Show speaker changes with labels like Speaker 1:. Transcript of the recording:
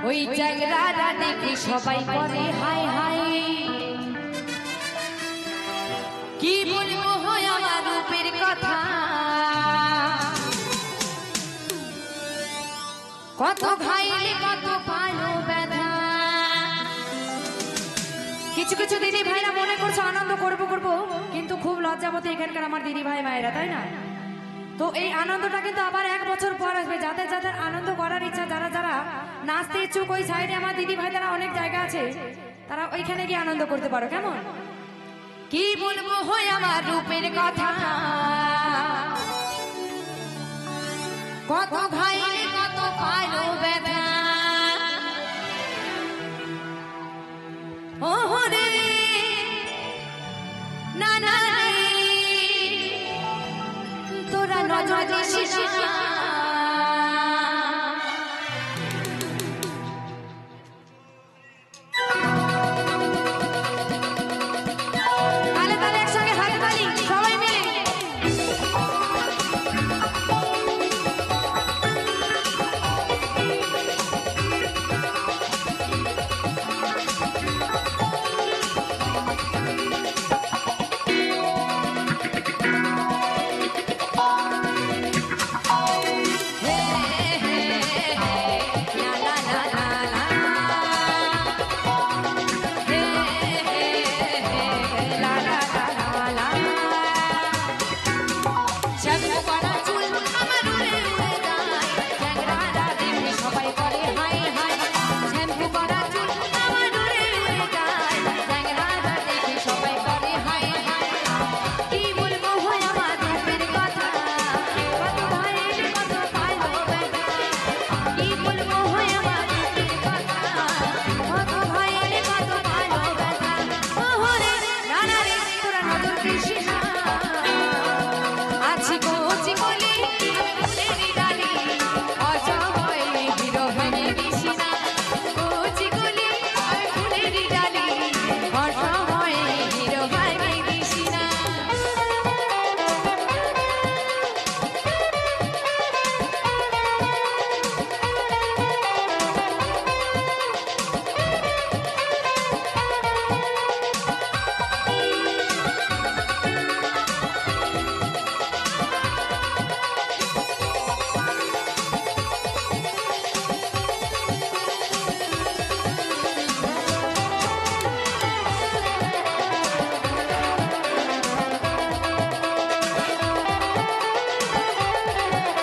Speaker 1: ওই চ্যাংড়ারা দেখে সবাই করে হাই হাই। কি বলবো হয় আমার রূপের কথা, কত ঘাইলে কত পালো ব্যথা। কিছু কিছু দিদি ভাইরা মনে করছে আনন্দ করব করব, কিন্তু খুব লজ্জাবতী এখানকার আমার দিদি ভাই মায়েরা, তাই না? তো এই আনন্দটা কিন্তু আবার 1 বছর পর আসবে। যাদের যাদের আনন্দ করার ইচ্ছা, যারা যারা নাচতে ইচ্ছুক, ওই সাইডে আমার দিদি ভাই তারা অনেক জায়গা আছে, তারা ওইখানে গিয়ে আনন্দ করতে পারো। কেমন? কি বলবো হয় আমার রূপের কথা, কত ঘাইলে কত পালো ব্যথা। ও রে না না রে তোরা নজর দিস না,